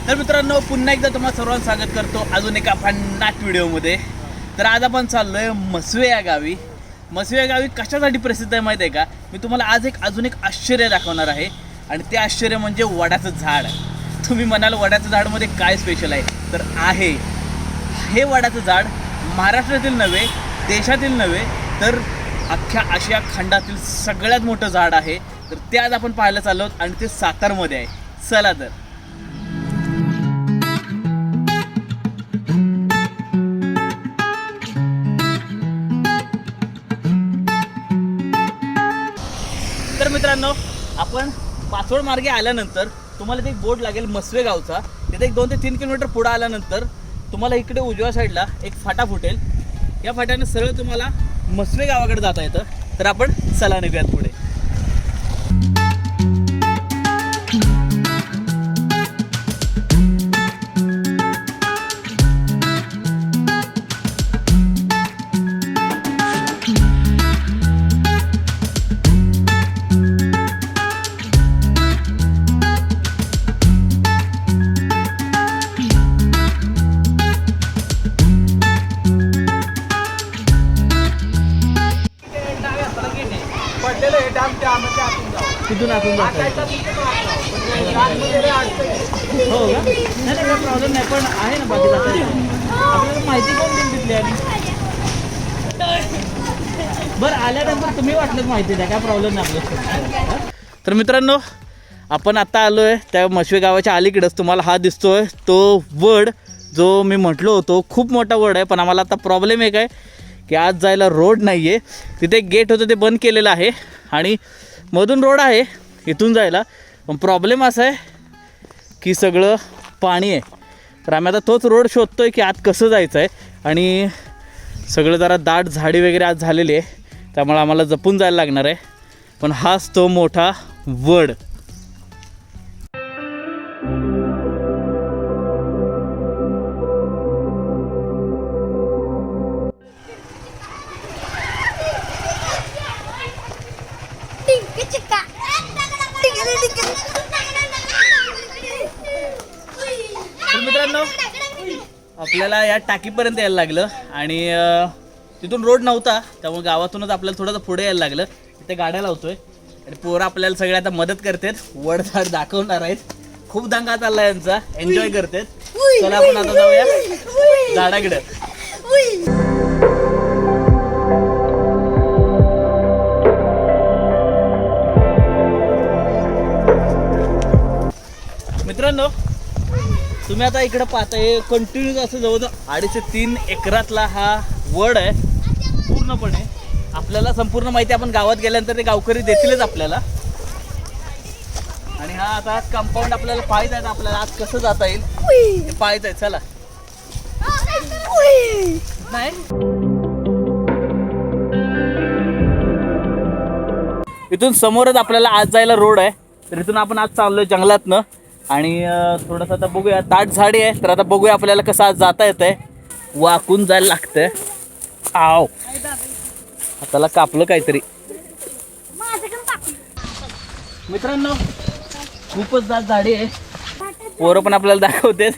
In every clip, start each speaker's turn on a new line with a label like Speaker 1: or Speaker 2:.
Speaker 1: तर मित्रांनो पुन्हा एकदा तुम्हाला सर्वांचं स्वागत करतो अजून एका भन्नाट व्हिडिओमध्ये। तर आज आपण चाललोय मसवे या गावी। मसवे या गावी कशासाठी प्रसिद्ध आहे माहिती आहे का? मी तुम्हाला आज अजून एक आश्चर्य दाखवणार आहे आणि ते आश्चर्य म्हणजे वडाचं झाड। तुम्ही म्हणाल वडाचं झाडमध्ये काय स्पेशल आहे? तर आहे हे वडाचं झाड महाराष्ट्रातील नव्हे, देशातील नव्हे तर अख्ख्या आशिया खंडातील सगळ्यात मोठं झाड आहे। तर ते आज आपण पाहायला चाललो आहोत आणि ते सातारमध्ये आहे। चला तर मित्रांनो, आपण पाचोड मार्गे आल्यानंतर तुम्हाला एक बोर्ड लागेल मसवे गावचा। तिथे 2 ते 3 किलोमीटर पुढे आल्यानंतर तुम्हाला इकडे उजव्या साईडला एक फाटा फुटेल। या फाट्याने सरळ तुम्हाला मसवे गावाकडे जाता येतं। तर आपण चला निघूयात पुढे। तिथून आतून जाता येतं। हो का? नाही काय प्रॉब्लेम नाही, पण आहे ना बाकी जाता येतं। आपल्याला माहिती कोण देईल तिथली आधी? बरं आल्यानंतर तुम्ही वाटलं माहिती द्या, काय प्रॉब्लेम नाही आपल्याला। तर मित्रांनो, आपण आता आलो आहे त्या मसवे गावाच्या अलीकडेच। तुम्हाला हा दिसतोय तो वड जो मी म्हटलो होतो खूप मोठा वड आहे, पण आम्हाला आता प्रॉब्लेम एक आहे की आज जायला रोड नाही आहे। तिथे एक गेट होतं ते बंद केलेलं आहे आणि मधून रोड आहे इथून जायला, पण प्रॉब्लेम असा आहे की सगळं पाणी आहे। तर आम्ही आता तोच रोड शोधतोय की आत कसं जायचं आहे आणि सगळं जरा दाट झाडी वगैरे आज झालेली आहे, त्यामुळे आम्हाला जपून जायला लागणार आहे। पण हाच तो मोठा वड। मित्रांनो, आपल्याला या टाकीपर्यंत यायला लागलं आणि तिथून रोड नव्हता, त्यामुळे गावातूनच आपल्याला थोडंसं पुढे यायला लागलं। तिथे गाड्या लावतोय आणि पोरं आपल्याला सगळे आता मदत करतात, वड झाड दाखवणार आहेत। खूप दंगा चालला यांचा, एन्जॉय करतात। चला आपण आता जाऊया झाडाकडे। मित्रांनो, तुम्ही आता इकडे पाहताय कंटिन्यूस असं जवळजवळ 2.5 ते 3 एकरातला हा वड आहे पूर्णपणे। आपल्याला संपूर्ण माहिती आपण गावात गेल्यानंतर ते गावकरी देतीलच आपल्याला। आणि हा आता कंपाऊंड आपल्याला पाहायचं आहे, आपल्याला आज कसं जाता येईल हे पाहायचं आहे। चला नाही इथून समोरच आपल्याला आज जायला रोड आहे। तर इथून आपण आज चाललोय जंगलातनं आणि थोडंसं आता बघूया, दाट झाडी आहे। तर आता बघूया आपल्याला कसं आज जाता येतंय। वाकून जायला लागतंय। आव हाताला कापलं काहीतरी। मित्रांनो, खूपच दाट झाडी आहे, पोरं पण आपल्याला दाखवतात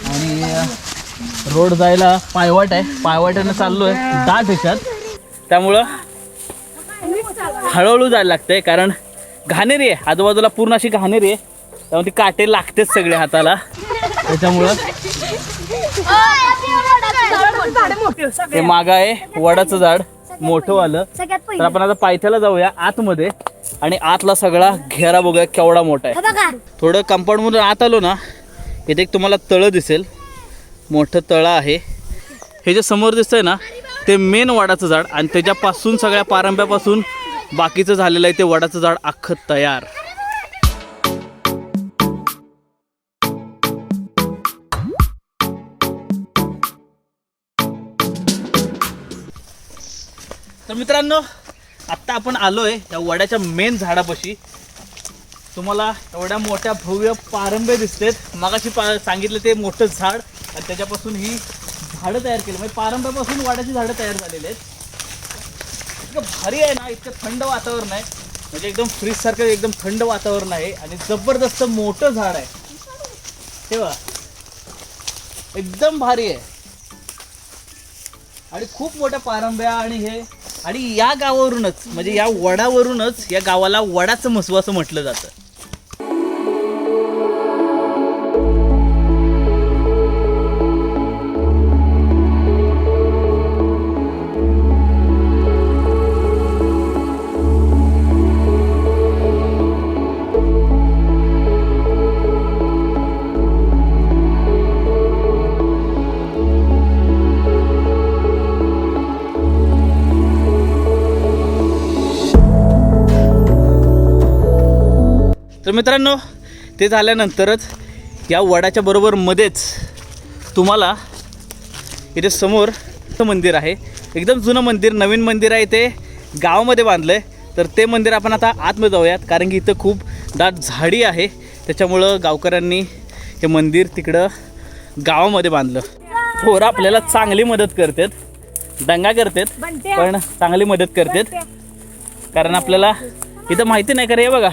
Speaker 1: आणि रोड जायला पायवाट आहे, पायवाट्यानं चाललोय दाट ह्याच्यात, त्यामुळं हळूहळू जायला लागतंय कारण घाणेरी आहे आजूबाजूला, पूर्ण अशी घाणेरी आहे, त्यामुळे ती काटे लागतेच सगळे हाताला। त्याच्यामुळं ते मागं आहे वडाचं झाड मोठं आलं। तर आपण आता पायथ्याला जाऊया आतमध्ये आणि आतला सगळा घेरा बघूया केवढा मोठा आहे। थोडं कंपाऊंड मधून आत आलो ना, इथे एक तुम्हाला तळं दिसेल, मोठं तळं आहे। हे जे समोर दिसतंय ना ते मेन वडाचं झाड आणि त्याच्यापासून सगळ्या पारंब्यापासून बाकीचं झालेलं आहे ते वडाचं झाड अख्खं तयार। तर मित्रांनो, आत्ता आपण आलोय त्या वडाच्या मेन झाडापाशी। तुम्हाला एवढ्या मोठ्या भव्य पारंब्या दिसतात। मगाशी सांगितलं ते मोठं झाड आणि त्याच्यापासून ही झाडं तयार केली, म्हणजे पारंब्यापासून वडाची झाडं तयार झालेली आहेत। इतकं भारी आहे ना, इतकं थंड वातावरण आहे, म्हणजे एकदम फ्रीज सारखं एकदम थंड वातावरण आहे आणि जबरदस्त मोठं झाड आहे। तेव्हा एकदम भारी आहे आणि खूप मोठ्या पारंब्या आणि हे आणि या गावावरूनच म्हणजे या वडावरूनच या गावाला वडाचं मसवं असं म्हटलं जातं. तर मित्रांनो ते झाल्यानंतरच या वडाच्या बरोबर मध्येच तुम्हाला इथे समोर मंदिर आहे. एकदम जुनं मंदिर, नवीन मंदिर आहे. ते गावामध्ये बांधलं आहे. तर ते मंदिर आपण आता आतमध्ये जाऊयात कारण की इथं खूप दाट झाडी आहे. त्याच्यामुळं गावकऱ्यांनी हे मंदिर तिकडं गावामध्ये बांधलं. पोरं आपल्याला चांगली मदत करतात, दंगा करतात पण चांगली मदत करतात कारण आपल्याला इथं माहिती नाही का रे. बघा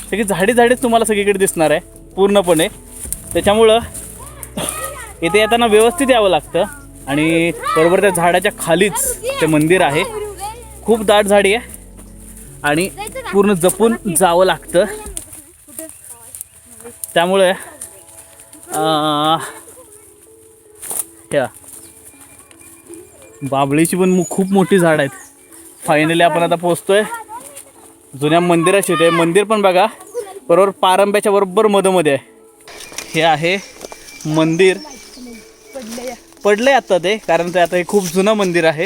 Speaker 1: सगळी झाडीच तुम्हाला सगळीकडे दिसणार आहे पूर्णपणे. त्याच्यामुळं इथे येताना व्यवस्थित यावं लागतं आणि बरोबर त्या झाडाच्या खालीच ते मंदिर आहे. खूप दाट झाडी आहे आणि पूर्ण जपून जावं लागतं. त्यामुळे ह्या बाबळीची पण खूप मोठी झाड आहेत. फायनली आपण आता पोहोचतोय जुन्या मंदिराशी. ते मंदिर पण बघा बरोबर पारंब्याच्या बरोबर मधोमध्ये आहे. हे आहे मंदिर, पडलंय आता ते कारण ते आता हे खूप जुनं मंदिर आहे.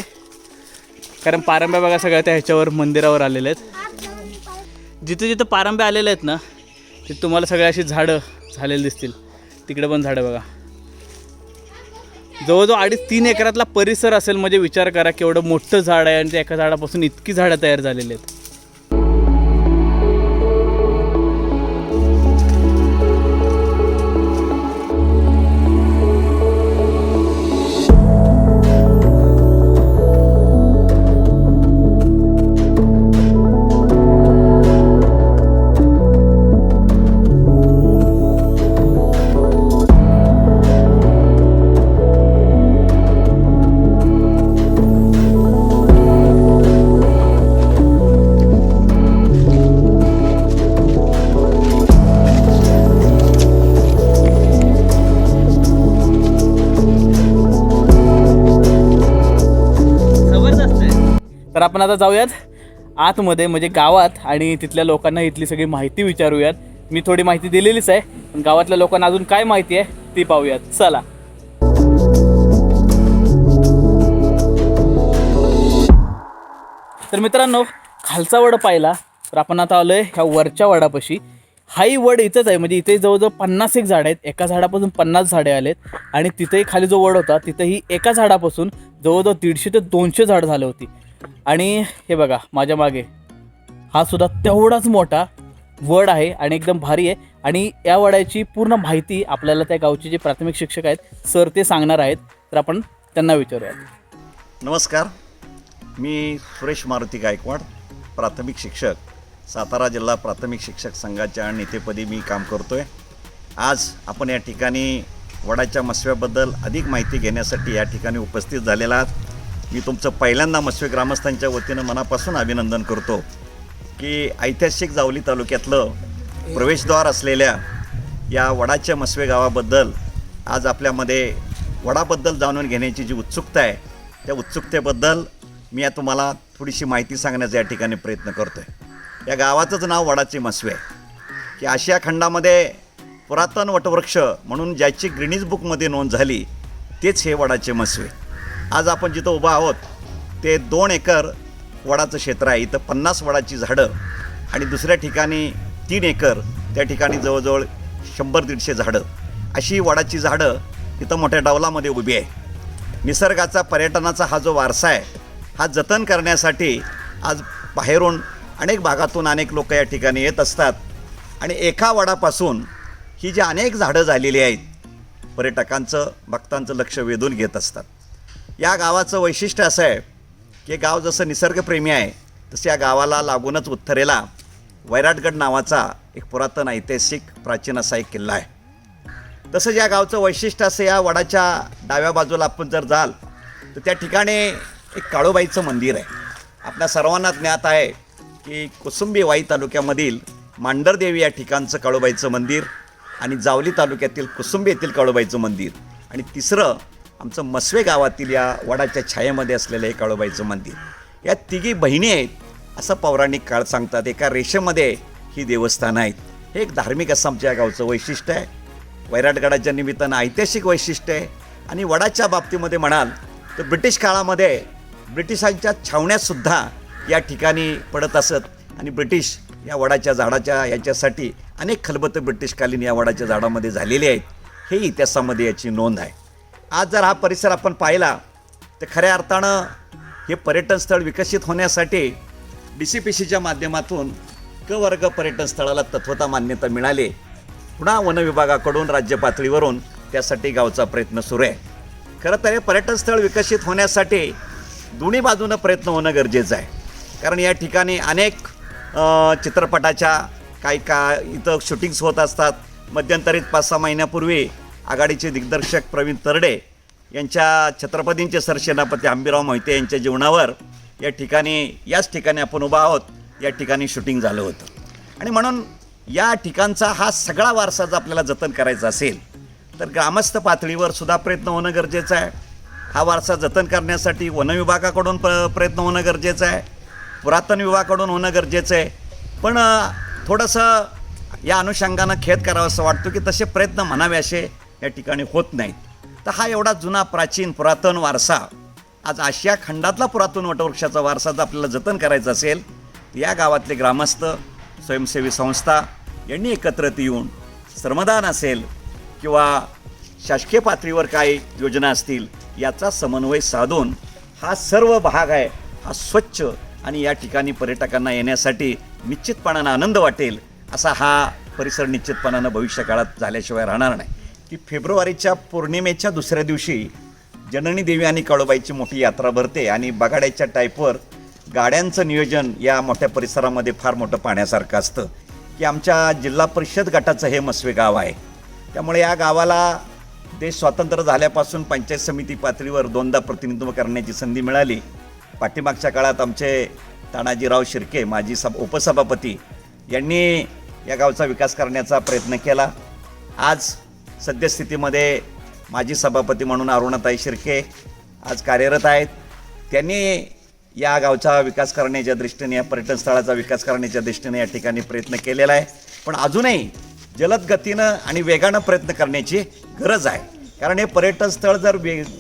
Speaker 1: कारण पारंब्या बघा सगळ्या त्या ह्याच्यावर मंदिरावर आलेले आहेत. जिथे जिथे पारंब्या आलेले आहेत ना तिथे तुम्हाला सगळ्या अशी झाडं झालेली दिसतील. तिकडे पण झाडं बघा. जवळजवळ 2.5-3 एकरातला परिसर असेल. म्हणजे विचार करा केवढं मोठं झाड आहे आणि त्या एका झाडापासून इतकी झाडं तयार झालेली आहेत. तर आपण आता जाऊयात आतमध्ये म्हणजे गावात आणि तिथल्या लोकांना इथली सगळी माहिती विचारूयात. मी थोडी माहिती दिलेलीच आहे पण गावातल्या लोकांना अजून काय माहिती आहे ती पाहूयात. चला. तर मित्रांनो खालचा वड पाहिला तर आपण आता आलोय ह्या वरच्या वडापाशी. हाही वड इथंच आहे म्हणजे इथे जवळजवळ 50 झाड आहेत. एका झाडापासून 50 झाडे आलेत आणि तिथेही खाली जो वड होता तिथेही एका झाडापासून जवळजवळ 150 ते 200 झाड झाले होती. आणि हे बघा माझ्या मागे हा सुद्धा तेवढाच मोठा वड आहे आणि एकदम भारी आहे. आणि या वडाची पूर्ण माहिती आपल्याला त्या गावचे जे प्राथमिक शिक्षक आहेत सर ते सांगणार आहेत. तर आपण त्यांना विचारूया.
Speaker 2: नमस्कार, मी सुरेश मारुती गायकवाड, प्राथमिक शिक्षक, सातारा जिल्हा प्राथमिक शिक्षक संघाच्या नेतेपदी मी काम करतो आहे. आज आपण या ठिकाणी वडाच्या मसव्याबद्दल अधिक माहिती घेण्यासाठी या ठिकाणी उपस्थित झालेला आहात. मी तुमचं पहिल्यांदा मसवे ग्रामस्थांच्या वतीनं मनापासून अभिनंदन करतो की ऐतिहासिक जावली तालुक्यातलं प्रवेशद्वार असलेल्या या वडाच्या मसवे गावाबद्दल आज आपल्यामध्ये वडाबद्दल जाणून घेण्याची जी उत्सुकता आहे त्या उत्सुकतेबद्दल मी तुम्हाला थोडीशी माहिती सांगण्याचा या ठिकाणी प्रयत्न करतो आहे. या गावाचंच नाव वडाचे मसवे आहे की आशिया खंडामध्ये पुरातन वटवृक्ष म्हणून ज्याची ग्रीनिज बुकमध्ये नोंद झाली तेच हे वडाचे मसवे. आज आपण जिथं उभं आहोत ते 2 एकर वडाचं क्षेत्र आहे. इथं 50 वडाची झाडं आणि दुसऱ्या ठिकाणी 3 एकर, त्या ठिकाणी जवळजवळ 100-150 झाडं अशी वडाची झाडं इथं मोठ्या डावलामध्ये उभी आहे. निसर्गाचा पर्यटनाचा हा जो वारसा आहे हा जतन करण्यासाठी आज बाहेरून अनेक भागातून अनेक लोक या ठिकाणी येत असतात आणि एका वडापासून ही जी अनेक झाडं झालेली आहेत पर्यटकांचं भक्तांचं लक्ष वेधून घेत असतात. या गावाचं वैशिष्ट्य असं आहे की गाव जसं निसर्गप्रेमी आहे तसं या गावाला लागूनच उत्तरेला वैराटगड नावाचा एक पुरातन ऐतिहासिक प्राचीन असा एक किल्ला आहे. तसं या गावचं वैशिष्ट्य असं, या वडाच्या डाव्या बाजूला आपण जर जाल तर त्या ठिकाणी एक काळूबाईचं मंदिर आहे. आपल्या सर्वांना ज्ञात आहे की कुसुंबी वाई तालुक्यामधील मांढरदेवी या ठिकाणचं काळूबाईचं मंदिर आणि जावली तालुक्यातील कुसुंबी येथील काळूबाईचं मंदिर आणि तिसरं आमचं मस्वे गावातील या वडाच्या छायेमध्ये असलेलं हे काळूबाईचं मंदिर. या तिघी बहिणी आहेत असं पौराणिक काळ सांगतात. एका रेषेमध्ये ही देवस्थानं आहेत. हे एक धार्मिक असं आमच्या या गावचं वैशिष्ट्य आहे. वैराटगडाच्या निमित्तानं ऐतिहासिक वैशिष्ट्य आहे. आणि वडाच्या बाबतीमध्ये म्हणाल तर ब्रिटिश काळामध्ये ब्रिटिशांच्या छावण्यासुद्धा या ठिकाणी पडत असत आणि ब्रिटिश या वडाच्या झाडाच्या याच्यासाठी अनेक खलबतं ब्रिटिशकालीन या वडाच्या झाडामध्ये झालेली आहेत. हे इतिहासामध्ये याची नोंद आहे. आज जर हा परिसर आपण पाहिला तर खऱ्या अर्थानं हे पर्यटन स्थळ विकसित होण्यासाठी DCPCच्या माध्यमातून क वर्ग पर्यटन स्थळाला तत्वता मान्यता मिळाली. पुन्हा वन विभागाकडून राज्य पातळीवरून त्यासाठी गावचा प्रयत्न सुरू आहे. खरं तर हे पर्यटन स्थळ विकसित होण्यासाठी दोन्ही बाजूनं प्रयत्न होणं गरजेचं आहे. कारण या ठिकाणी अनेक चित्रपटाच्या काही इथं शूटिंग्स होत असतात. मध्यंतरीत 5-6 महिन्यापूर्वी आघाडीचे दिग्दर्शक प्रवीण तरडे यांच्या छत्रपतींचे सरसेनापती हंबीराव मोहिते यांच्या जीवनावर याच ठिकाणी आपण उभा आहोत. या ठिकाणी शूटिंग झालं होतं आणि म्हणून या ठिकाणचा हा सगळा वारसा जर आपल्याला जतन करायचा असेल तर ग्रामस्थ पातळीवर सुद्धा प्रयत्न होणं गरजेचं आहे. हा वारसा जतन करण्यासाठी वन विभागाकडून प्रयत्न होणं गरजेचं आहे. पुरातन विभागाकडून होणं गरजेचं आहे. पण थोडंसं या अनुषंगानं खेद करावं असं वाटतं की तसे प्रयत्न म्हणावे असे या ठिकाणी होत नाहीत. तर हा एवढा जुना प्राचीन पुरातन वारसा, आज आशिया खंडातला पुरातन वटवृक्षाचा वारसा जर आपल्याला जतन करायचा असेल या गावातले ग्रामस्थ, स्वयंसेवी संस्था यांनी एकत्रित येऊन श्रमदान असेल किंवा शासकीय पातळीवर काही योजना असतील याचा समन्वय साधून हा सर्व भाग आहे हा स्वच्छ आणि या ठिकाणी पर्यटकांना येण्यासाठी निश्चितपणानं आनंद वाटेल असा हा परिसर निश्चितपणानं भविष्यकाळात झाल्याशिवाय राहणार नाही. की फेब्रुवारीच्या पौर्णिमेच्या दुसऱ्या दिवशी जननी देवी आणि काळूबाईची मोठी यात्रा भरते आणि बगाड्याच्या टाईपवर गाड्यांचं नियोजन या मोठ्या परिसरामध्ये फार मोठं पाहण्यासारखं असतं. की आमच्या जिल्हा परिषद गटाचं हे मस्वे गाव आहे. त्यामुळे या गावाला देश स्वातंत्र्य झाल्यापासून पंचायत समिती पातळीवर 2दा प्रतिनिधित्व करण्याची संधी मिळाली. पाठीमागच्या काळात आमचे तानाजीराव शिर्के माजी उपसभापती यांनी या गावचा विकास करण्याचा प्रयत्न केला. आज सद्यस्थितीमध्ये माजी सभापती म्हणून अरुणाताई शिर्के आज कार्यरत आहेत. त्यांनी या गावचा विकास करण्याच्या दृष्टीने, या पर्यटन स्थळाचा विकास करण्याच्या दृष्टीने या ठिकाणी प्रयत्न केलेला आहे. पण अजूनही जलद गतीनं आणि वेगानं प्रयत्न करण्याची गरज आहे. कारण हे पर्यटन स्थळ जर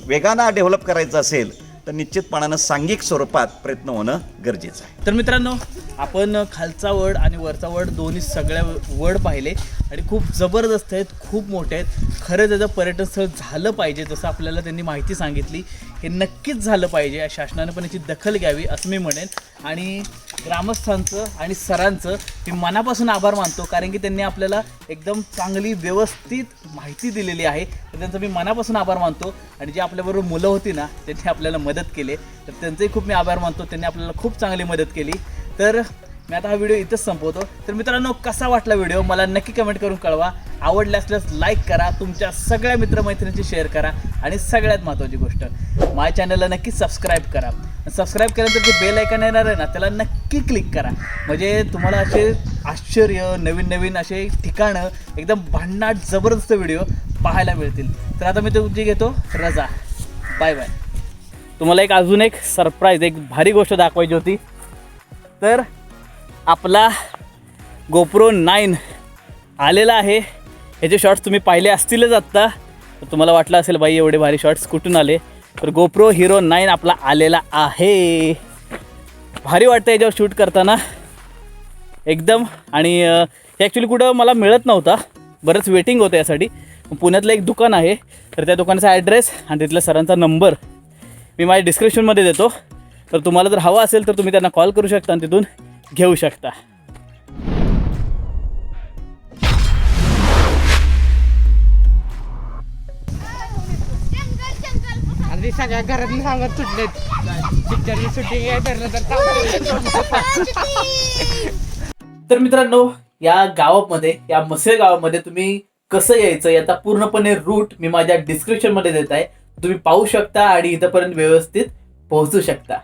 Speaker 2: वेगानं डेव्हलप करायचं असेल तर निश्चितपणानं सांघिक स्वरूपात प्रयत्न होणं गरजेचं आहे.
Speaker 1: तर मित्रांनो, आपण खालचा वड आणि वरचा वड दोन्ही सगळ्या वड पाहिले आणि खूप जबरदस्त आहेत, खूप मोठे आहेत. खरं त्याचं पर्यटन स्थळ झालं पाहिजे जसं आपल्याला त्यांनी माहिती सांगितली. हे नक्कीच झालं पाहिजे. शासनानं पण याची दखल घ्यावी असं मी म्हणेन. आणि ग्रामस्थांचं आणि सरांचं मी मनापासून आभार मानतो, कारण की त्यांनी आपल्याला एकदम चांगली व्यवस्थित माहिती दिलेली आहे. तर त्यांचा मी मनापासून आभार मानतो. आणि जे आपल्याबरोबर मुलं होती ना त्यांनी आपल्याला मदत केली, तर त्यांचंही खूप मी आभार मानतो. त्यांनी आपल्याला खूप चांगली मदत केली. तर मी आता हा व्हिडिओ इथंच संपवतो. तर मित्रांनो, कसा वाटला व्हिडिओ मला नक्की कमेंट करून कळवा. आवडला असल्यास लाईक करा, तुमच्या सगळ्या मित्रमैत्रिणींशी शेअर करा आणि सगळ्यात महत्त्वाची गोष्ट, माझ्या चॅनलला नक्की सबस्क्राईब करा. सबस्क्राईब केल्यानंतर जे बेल आयकॉन येणार आहे ना त्याला नक्की क्लिक करा. म्हणजे तुम्हाला असे आश्चर्य, नवीन नवीन असे ठिकाणं, एकदम भन्नाट जबरदस्त व्हिडिओ पाहायला मिळतील. तर आता मी तुमची घेतो रजा. Bye bye. तुम्हाला अजून एक सरप्राईज, एक भारी गोष्ट दाखवायची होती. तर आपला GoPro 9 आलेला आहे. याचे शॉट्स तुम्ही पाहिले असतीलच आत्ता. तर तुम्हाला वाटलं असेल बाई एवढे भारी शॉट्स कुठून आले. तर GoPro Hero 9 आपला आलेला आहे. भारी वाटतं याच्यावर शूट करताना एकदम. आणि हे ॲक्च्युली कुठं मला मिळत नव्हता, बरंच वेटिंग होतं यासाठी. पुण्यातलं एक दुकान आहे, तर त्या दुकानाचा ॲड्रेस आणि तिथल्या सरांचा नंबर मी माझ्या डिस्क्रिप्शनमध्ये देतो. तर तुम्हाला जर हवा असेल तर तुम्ही त्यांना कॉल करू शकता आणि तिथून घेऊ शकता.
Speaker 3: आणि सगळ्या घरातून सांगत सुटले पिक्चरची शूटिंग आहे ठरलं तर
Speaker 1: तर मित्रांनो, या गावामध्ये, या मस्वे गावामध्ये तुम्ही कसं यायचं याचा पूर्णपणे रूट मी माझ्या डिस्क्रिप्शन मध्ये देत आहे, तुम्ही पाहू शकता आणि इथंपर्यंत व्यवस्थित पोहोचू शकता.